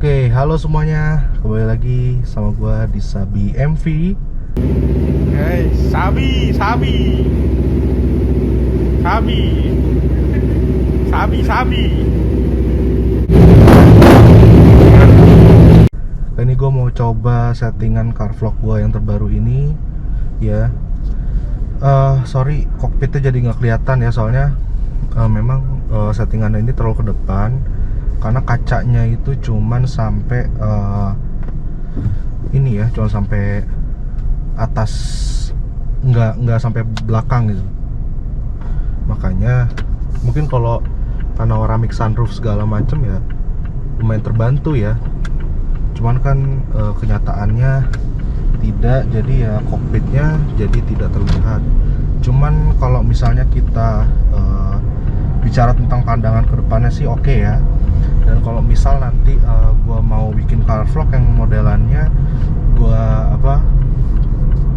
Oke, halo semuanya. Kembali lagi sama gua di Sabi MV. Hey, Sabi, Sabi, Sabi, Sabi, Sabi. Kali ini gua mau coba settingan car vlog gua yang terbaru ini. Ya, sorry, kokpitnya jadi nggak kelihatan ya, soalnya memang settingannya ini terlalu ke depan. Karena kacanya itu cuman sampai ini ya, cuma sampai atas, nggak sampai belakang gitu. Makanya mungkin kalau panoramic sunroof segala macem ya lumayan terbantu ya. Cuman kan kenyataannya tidak, jadi ya kokpitnya jadi tidak terlihat. Cuman kalau misalnya kita bicara tentang pandangan ke depannya sih oke ya. Dan kalau misal nanti gua mau bikin car vlog yang modelannya gua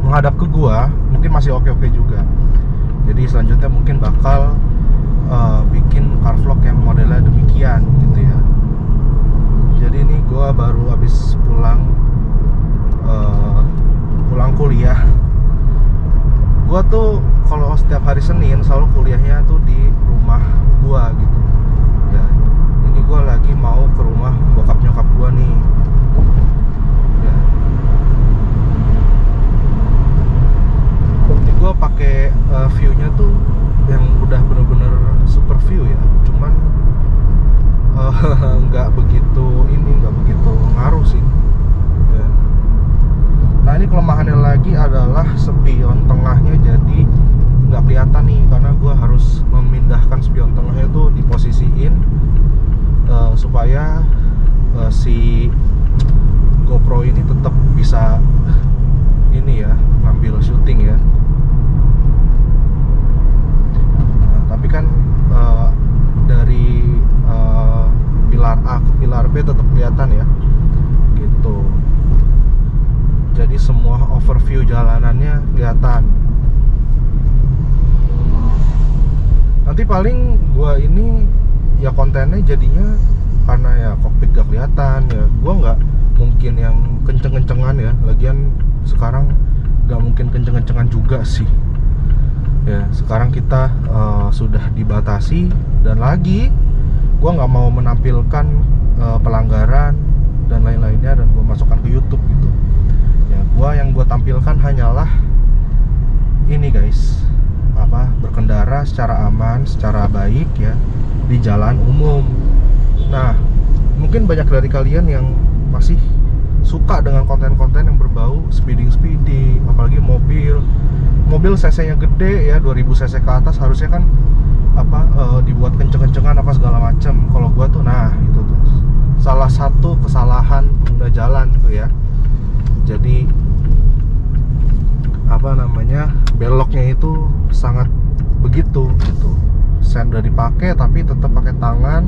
menghadap ke gua, mungkin masih oke-oke juga. Jadi selanjutnya mungkin bakal bikin car vlog yang modelnya demikian gitu ya. Jadi ini gua baru habis pulang kuliah. Gua tuh kalau setiap hari Senin selalu kuliahnya tuh di rumah gua gitu ya. Ini gue lagi mau ke rumah bokap nyokap gue nih ya. Ini gue pakai view-nya tuh yang udah bener-bener super view ya. Cuman nggak begitu ngaruh sih ya. Nah ini kelemahannya lagi adalah spion tengahnya jadi nggak kelihatan nih, karena gue harus memindahkan spion tengahnya tuh diposisiin supaya si GoPro ini tetap bisa ini ya, ngambil syuting ya. Nah, tapi kan dari pilar A ke pilar B tetap kelihatan ya gitu. Jadi semua overview jalanannya kelihatan. Nanti paling gua ini ya kontennya jadinya, karena ya kokpit gak kelihatan ya, gua nggak mungkin yang kenceng-kencengan ya. Lagian sekarang nggak mungkin kenceng-kencengan juga sih ya. Sekarang kita sudah dibatasi, dan lagi gua nggak mau menampilkan pelanggaran dan lain-lainnya dan gua masukkan ke YouTube gitu ya. Yang gua tampilkan hanyalah ini guys, berkendara secara aman, secara baik ya di jalan umum. Nah, mungkin banyak dari kalian yang masih suka dengan konten-konten yang berbau speeding, apalagi mobil cc-nya gede ya, 2000 cc ke atas harusnya kan dibuat kenceng-kencengan segala macam. Kalau gua tuh itu tuh salah satu kesalahan pengguna jalan tuh ya. Jadi beloknya itu sangat begitu gitu. Sen udah dipakai tapi tetap pakai tangan,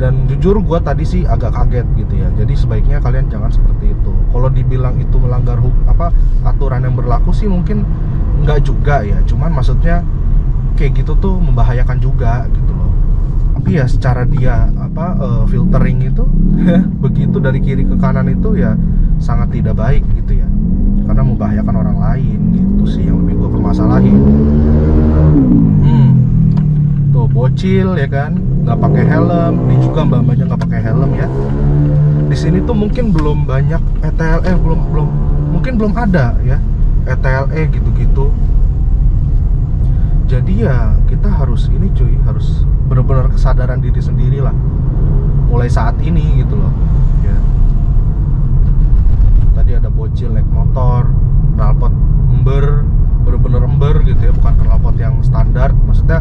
dan jujur gue tadi sih agak kaget gitu ya. Jadi sebaiknya kalian jangan seperti itu. Kalau dibilang itu melanggar aturan yang berlaku sih mungkin enggak juga ya. Cuman maksudnya kayak gitu tuh membahayakan juga gitu loh. Tapi ya secara dia filtering itu begitu dari kiri ke kanan itu ya sangat tidak baik gitu ya. Karena membahayakan orang lain gitu sih yang lebih gue permasalahin. Tuh bocil ya kan, nggak pakai helm. Ini juga mbak-mbaknya nggak pakai helm ya. Di sini tuh mungkin belum banyak ETLE, mungkin belum ada ya ETLE gitu-gitu. Jadi ya kita harus harus benar-benar kesadaran diri sendiri lah mulai saat ini gitu loh ya. Tadi ada bocil naik motor, knalpot bener-bener ember gitu ya, bukan knalpot yang standar. Maksudnya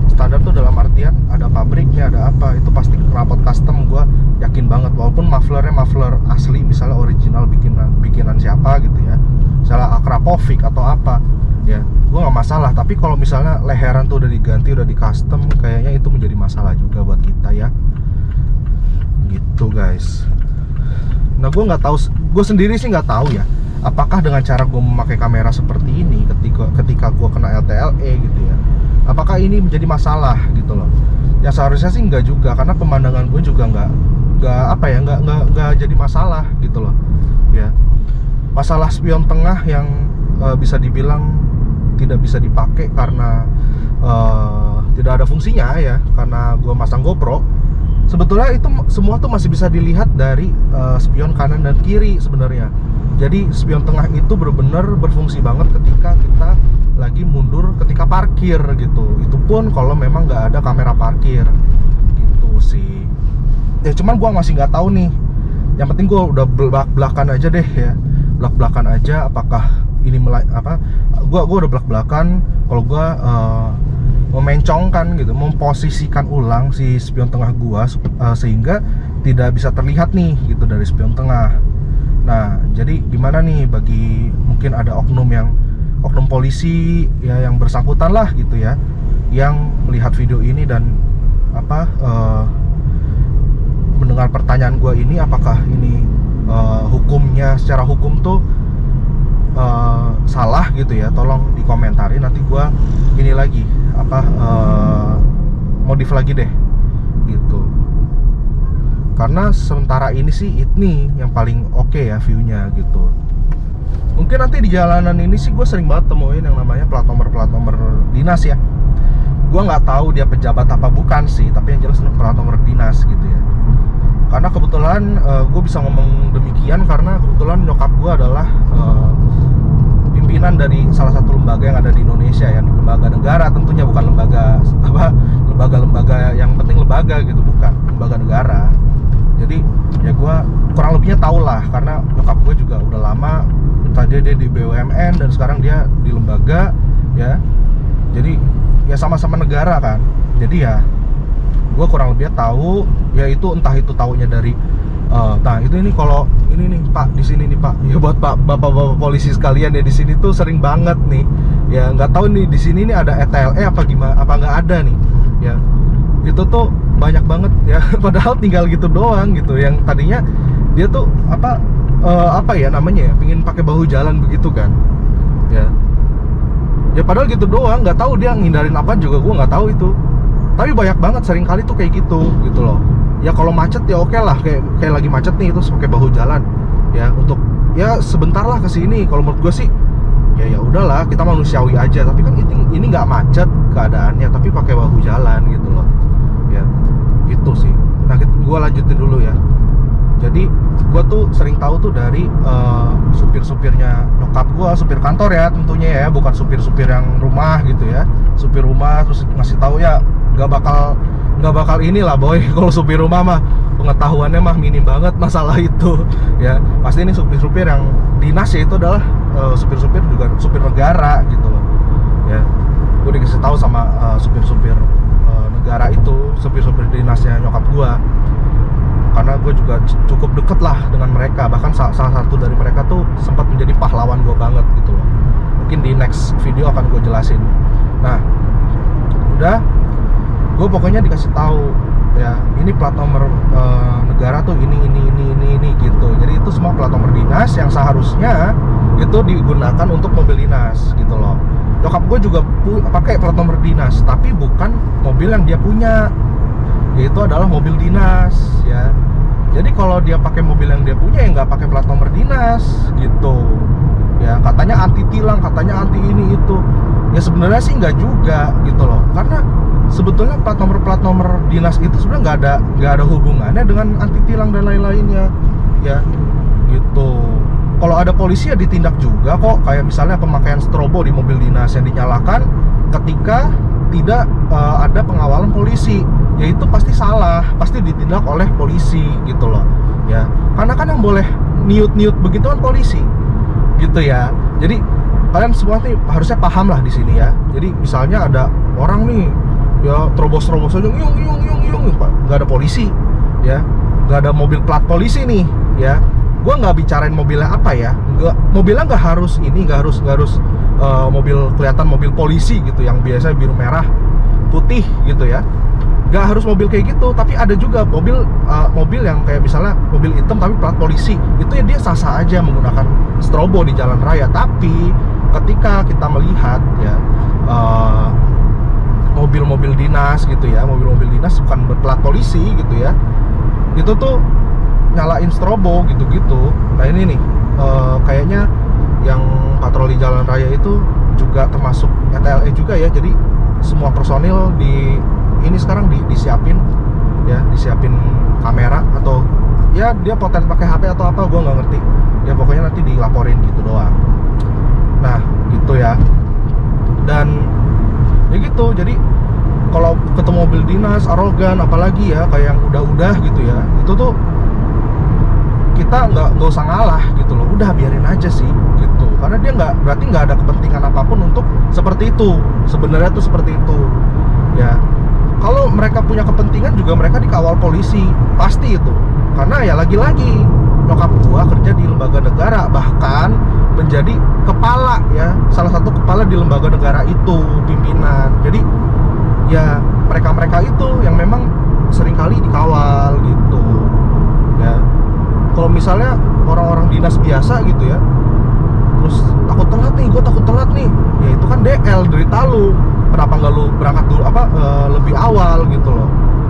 standar tuh dalam artian ada pabriknya, ada apa, itu pasti knalpot custom, gue yakin banget. Walaupun mufflernya muffler asli, misalnya original bikinan siapa gitu ya, misalnya Akrapovic atau apa ya, gue nggak masalah. Tapi kalau misalnya leheran tuh udah diganti, udah di custom, kayaknya itu menjadi masalah juga buat kita ya gitu guys. Nah gue sendiri sih nggak tahu ya, apakah dengan cara gue memakai kamera seperti ini ketika gue kena LTLE gitu ya, apakah ini menjadi masalah gitu loh. Ya seharusnya sih nggak juga, karena pemandangan gue juga nggak nggak jadi masalah gitu loh ya. Masalah spion tengah yang bisa dibilang tidak bisa dipakai karena tidak ada fungsinya ya, karena gue masang GoPro. Sebetulnya itu semua tuh masih bisa dilihat dari spion kanan dan kiri sebenarnya. Jadi spion tengah itu benar-benar berfungsi banget ketika kita lagi mundur ketika parkir gitu. Itu pun kalau memang nggak ada kamera parkir gitu sih. Ya cuman gue masih nggak tahu nih. Yang penting gue udah belak-belakan aja deh ya. Belak-belakan aja apakah ini gue udah belak-belakan kalau gue memencongkan gitu, memposisikan ulang si spion tengah gua sehingga tidak bisa terlihat nih gitu dari spion tengah. Nah, jadi gimana nih bagi mungkin ada oknum polisi ya yang bersangkutan lah gitu ya, yang melihat video ini dan mendengar pertanyaan gua ini, apakah ini hukumnya secara hukum tuh salah gitu ya, tolong dikomentarin. Nanti gua ini lagi modif lagi deh gitu, karena sementara ini sih ini yang paling oke ya viewnya gitu. Mungkin nanti di jalanan ini sih gue sering banget temuin yang namanya plat nomor dinas ya. Gue nggak tahu dia pejabat apa bukan sih, tapi yang jelas plat nomor dinas gitu ya. Karena kebetulan gue bisa ngomong demikian karena kebetulan nyokap gue adalah pimpinan dari salah satu lembaga yang ada di Indonesia ya, lembaga negara tentunya, bukan lembaga yang penting lembaga gitu, bukan lembaga negara. Jadi ya gue kurang lebihnya tahu lah, karena nyokap gue juga udah lama tadi dia di BUMN dan sekarang dia di lembaga ya. Jadi ya sama-sama negara kan. Jadi ya gue kurang lebihnya tahu ya, itu entah itu taunya dari nah itu ini kalau ini nih Pak, di sini nih Pak ya, buat bapak-bapak polisi sekalian ya, di sini tuh sering banget nih ya, nggak tahu nih di sini nih ada ETLE apa gimana, apa nggak ada nih ya. Itu tuh banyak banget ya padahal tinggal gitu doang gitu, yang tadinya dia tuh apa ya namanya ya, pingin pakai bahu jalan begitu kan ya padahal gitu doang, nggak tahu dia ngindarin apa juga gue nggak tahu itu. Tapi banyak banget sering kali tuh kayak gitu loh ya. Kalau macet ya oke lah, kayak lagi macet nih itu pakai bahu jalan ya, untuk ya sebentar lah kesini. Kalau menurut gue sih ya udahlah, kita manusiawi aja. Tapi kan ini nggak macet keadaannya, tapi pakai bahu jalan gitu loh ya, gitu sih. Nah gue lanjutin dulu ya. Jadi gue tuh sering tahu tuh dari supir-supirnya nyokap gue, supir kantor ya tentunya ya, bukan supir-supir yang rumah gitu ya. Supir rumah terus ngasih tahu ya, nggak bakal inilah boy. Kalau supir rumah mah pengetahuannya mah minim banget masalah itu ya. Pasti ini supir-supir yang dinas ya, itu adalah supir-supir juga supir negara gitu loh ya. Gue dikasih tahu sama supir-supir negara itu, supir-supir dinasnya nyokap gue, karena gue juga cukup deket lah dengan mereka. Bahkan salah satu dari mereka tuh sempat menjadi pahlawan gue banget gitu loh. Mungkin di next video akan gue jelasin. Nah udah, gue pokoknya dikasih tahu ya, ini plat nomor negara tuh ini gitu. Jadi itu semua plat nomor dinas yang seharusnya itu digunakan untuk mobil dinas gitu loh. Nyokap gue juga pakai plat nomor dinas, tapi bukan mobil yang dia punya, yaitu adalah mobil dinas ya. Jadi kalau dia pakai mobil yang dia punya ya nggak pakai plat nomor dinas gitu ya. Katanya anti tilang, katanya anti ini itu ya, sebenarnya sih nggak juga gitu loh. Karena sebetulnya plat nomor dinas itu sebenarnya nggak ada hubungannya dengan anti tilang dan lain-lainnya ya gitu. Kalau ada polisi ya ditindak juga kok, kayak misalnya pemakaian strobo di mobil dinas yang dinyalakan ketika tidak ada pengawalan polisi, ya itu pasti salah, pasti ditindak oleh polisi gitu loh ya. Karena kan yang boleh niut begitu kan polisi gitu ya. Jadi kalian semua nih harusnya paham lah di sini ya. Jadi misalnya ada orang nih ya terobos aja yung, nggak ada polisi ya, nggak ada mobil plat polisi nih ya. Gue nggak bicarain mobilnya apa ya, mobilnya nggak harus mobil kelihatan mobil polisi gitu yang biasa biru merah putih gitu ya. Nggak harus mobil kayak gitu, tapi ada juga mobil yang kayak misalnya mobil hitam tapi plat polisi, itu ya dia sah-sah aja menggunakan strobo di jalan raya. Tapi ketika kita melihat ya mobil-mobil dinas gitu ya, mobil-mobil dinas bukan berplat polisi gitu ya, itu tuh nyalain strobo gitu-gitu. Nah ini nih kayaknya yang patroli jalan raya itu juga termasuk ETLE juga ya. Jadi semua personil di ini sekarang disiapin ya, disiapin kamera atau ya dia potret pakai HP atau apa, gue nggak ngerti ya, pokoknya nanti dilaporin gitu doang. Nah gitu ya, dan ya gitu. Jadi kalau ketemu mobil dinas arogan apalagi ya kayak yang udah gitu ya, itu tuh kita nggak usah ngalah gitu loh, udah biarin aja sih gitu, karena dia berarti nggak ada kepentingan apapun untuk seperti itu. Sebenarnya tuh seperti itu ya. Kalau mereka punya kepentingan juga mereka dikawal polisi pasti itu, karena ya lagi-lagi nyokap gua kerja di lembaga negara, bahkan menjadi kepala ya, salah satu kepala di lembaga negara itu, pimpinan. Jadi ya mereka itu yang memang seringkali dikawal gitu ya. Kalau misalnya orang-orang dinas biasa gitu ya, terus takut telat nih, ya itu kan DL, derita lu. Kenapa nggak lu berangkat dulu lebih awal gitu loh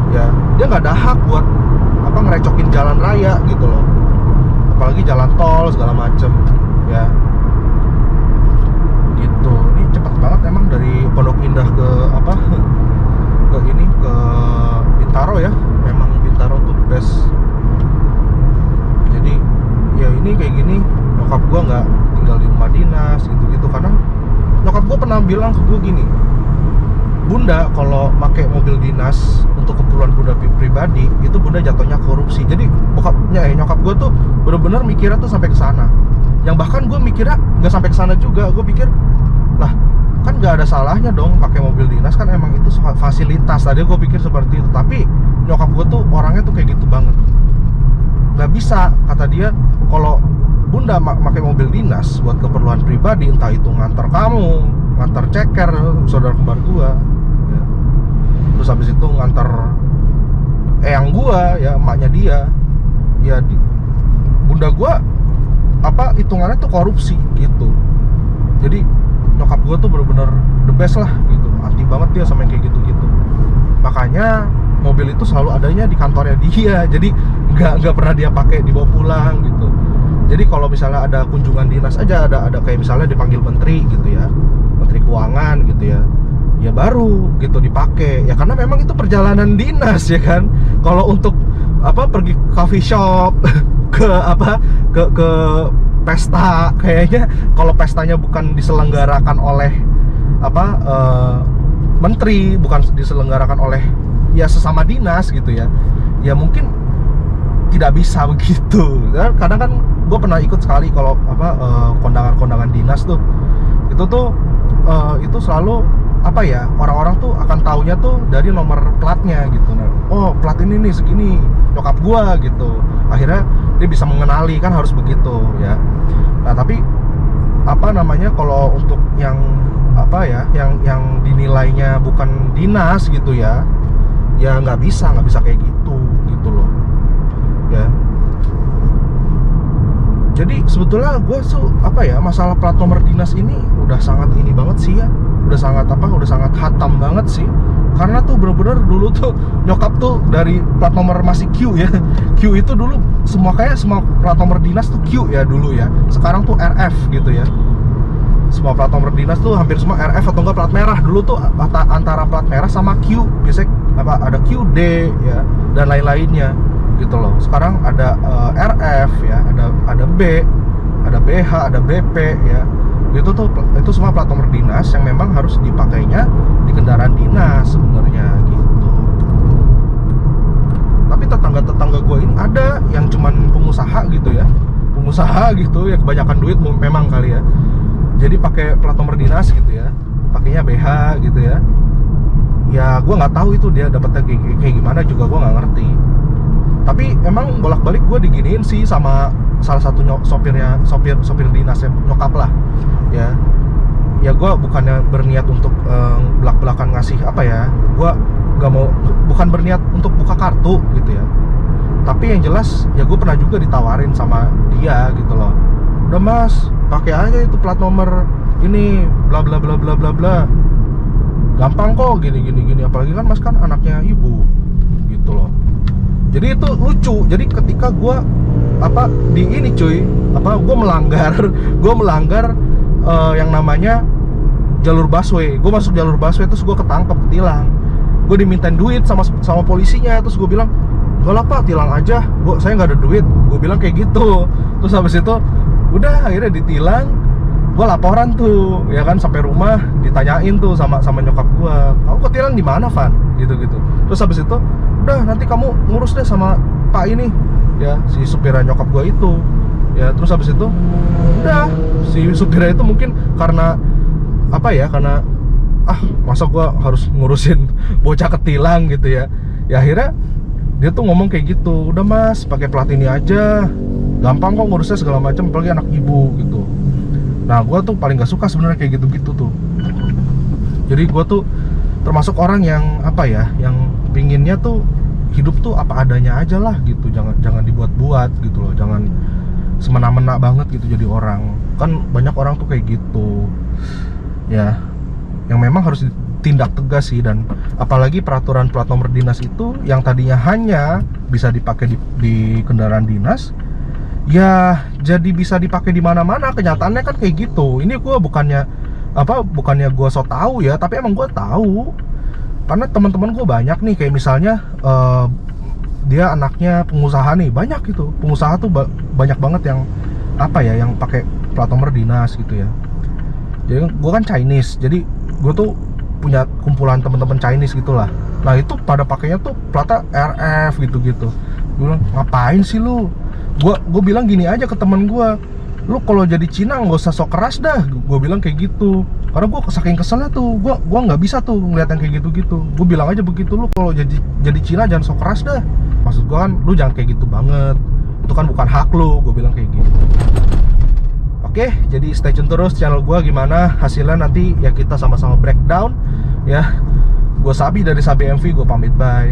ya. Dia nggak ada hak buat ngerecokin jalan raya gitu loh, apalagi jalan tol segala macem ya gitu. Ini cepet banget emang dari Pondok Indah ke ke Bintaro ya. Memang Bintaro tuh best. Jadi ya ini kayak gini, nyokap gua nggak tinggal di rumah dinas gitu-gitu, karena nyokap gua pernah bilang ke gua gini, Bunda kalau pakai mobil dinas untuk keperluan Bunda pribadi itu Bunda jatuhnya korupsi. Jadi nyokap gue tuh bener-bener mikirnya tuh sampai ke sana. Yang bahkan gue mikirnya nggak sampai ke sana juga. Gue pikir lah kan nggak ada salahnya dong pakai mobil dinas, kan emang itu fasilitas. Tadi gue pikir seperti itu, tapi nyokap gue tuh orangnya tuh kayak gitu banget. Nggak bisa, kata dia, kalau Bunda pakai mobil dinas buat keperluan pribadi, entah itu ngantar kamu, ngantar ceker saudara kembar gua ya. Terus habis itu ngantar eyang gua ya, emaknya dia ya, bunda gua hitungannya tuh korupsi gitu. Jadi nyokap gua tuh bener-bener the best lah gitu, anti banget dia sama yang kayak gitu-gitu. Makanya mobil itu selalu adanya di kantornya dia, jadi nggak pernah dia pakai dibawa pulang gitu. Jadi kalau misalnya ada kunjungan dinas aja, ada kayak misalnya dipanggil menteri gitu ya, menteri keuangan gitu ya, ya baru gitu dipakai ya, karena memang itu perjalanan dinas ya kan. Kalau untuk pergi coffee shop ke pesta, kayaknya kalau pestanya bukan diselenggarakan oleh menteri, bukan diselenggarakan oleh ya sesama dinas gitu ya, ya mungkin tidak bisa begitu. Kadang kan gue pernah ikut sekali kalau kondangan dinas tuh, itu selalu orang-orang tuh akan taunya tuh dari nomor platnya gitu. Nah, oh plat ini nih segini, nyokap gua gitu. Akhirnya dia bisa mengenali, kan harus begitu ya. Nah tapi kalau untuk yang yang dinilainya bukan dinas gitu ya, ya nggak bisa kayak gitu loh ya. Jadi sebetulnya gue masalah plat nomor dinas ini udah sangat ini banget sih ya, udah sangat hatam banget sih. Karena tuh bener-bener dulu tuh nyokap tuh dari plat nomor masih Q ya, Q itu dulu semua plat nomor dinas tuh Q ya dulu ya. Sekarang tuh RF gitu ya. Semua plat nomor dinas tuh hampir semua RF atau enggak plat merah. Dulu tuh antara plat merah sama Q, biasanya ada QD ya dan lain-lainnya gitu loh. Sekarang ada RF ya, ada B, ada BH, ada BP ya. Itu semua plat nomor dinas yang memang harus dipakainya di kendaraan dinas sebenarnya gitu. Tapi tetangga gue ini ada yang cuman pengusaha gitu ya, kebanyakan duit memang kali ya. Jadi pakai plat nomor dinas gitu ya, pakainya BH gitu ya. Ya gue nggak tahu itu dia dapetnya kayak gimana juga, gue nggak ngerti. Tapi emang bolak-balik gue diginiin sih sama salah satu sopir dinas nyokap lah ya. Ya gue bukannya berniat untuk belak-belakan ngasih gue nggak mau, bukan berniat untuk buka kartu gitu ya. Tapi yang jelas ya gue pernah juga ditawarin sama dia gitu loh, udah mas pakai aja itu plat nomor ini bla bla bla bla bla bla, gampang kok gini, apalagi kan mas kan anaknya ibu gitu loh. Jadi itu lucu. Jadi ketika gue di ini cuy, gue melanggar yang namanya jalur busway. Gue masuk jalur busway terus gue ketangkep, ketilang. Gue dimintain duit sama polisinya. Terus gue bilang, "Gak lah pak, tilang aja. Saya nggak ada duit." Gue bilang kayak gitu. Terus habis itu udah akhirnya ditilang. Gue laporan tuh, ya kan, sampai rumah ditanyain tuh sama nyokap gue, "Kamu ketilang di mana, Van?" Gitu-gitu. Terus habis itu, "Udah, nanti kamu ngurus deh sama Pak ini." Ya, si supirnya nyokap gue itu. Ya, terus habis itu udah, si supirnya itu mungkin karena karena masa gue harus ngurusin bocah ketilang gitu ya. Ya akhirnya dia tuh ngomong kayak gitu, "Udah mas, pakai plat ini aja, gampang kok ngurusnya segala macam, apalagi anak ibu," gitu. Nah, gue tuh paling gak suka sebenarnya kayak gitu-gitu tuh. Jadi gue tuh termasuk orang yang yang pinginnya tuh hidup tuh apa adanya aja lah gitu. Jangan dibuat-buat gitu loh. Jangan semena-mena banget gitu jadi orang. Kan banyak orang tuh kayak gitu. Ya, yang memang harus ditindak tegas sih. Dan apalagi peraturan plat nomor dinas itu yang tadinya hanya bisa dipakai di kendaraan dinas, ya jadi bisa dipakai di mana-mana. Kenyataannya kan kayak gitu. Ini gue bukannya gue so tahu ya, tapi emang gue tahu karena teman-teman gue banyak nih. Kayak misalnya dia anaknya pengusaha nih, banyak gitu. Pengusaha tuh banyak banget yang yang pakai plat nomor dinas gitu ya. Jadi gue kan Chinese, jadi gue tuh punya kumpulan teman-teman Chinese gitulah. Nah itu pada pakainya tuh platnya RF gitu-gitu. Gue bilang, "Ngapain sih lu?" Gue bilang gini aja ke temen gue, "Lu kalau jadi Cina nggak usah sok keras dah." Gue bilang kayak gitu. Karena gue saking keselnya tuh, gue nggak bisa tuh ngeliat yang kayak gitu-gitu. Gue bilang aja begitu, "Lu kalau jadi Cina jangan sok keras dah." Maksud gue kan, lu jangan kayak gitu banget. Itu kan bukan hak lu. Gue bilang kayak gitu. Oke, jadi stay tune terus channel gue. Gimana hasilnya nanti ya kita sama-sama breakdown ya. Gue Sabi dari Sabi MV, gue pamit, bye.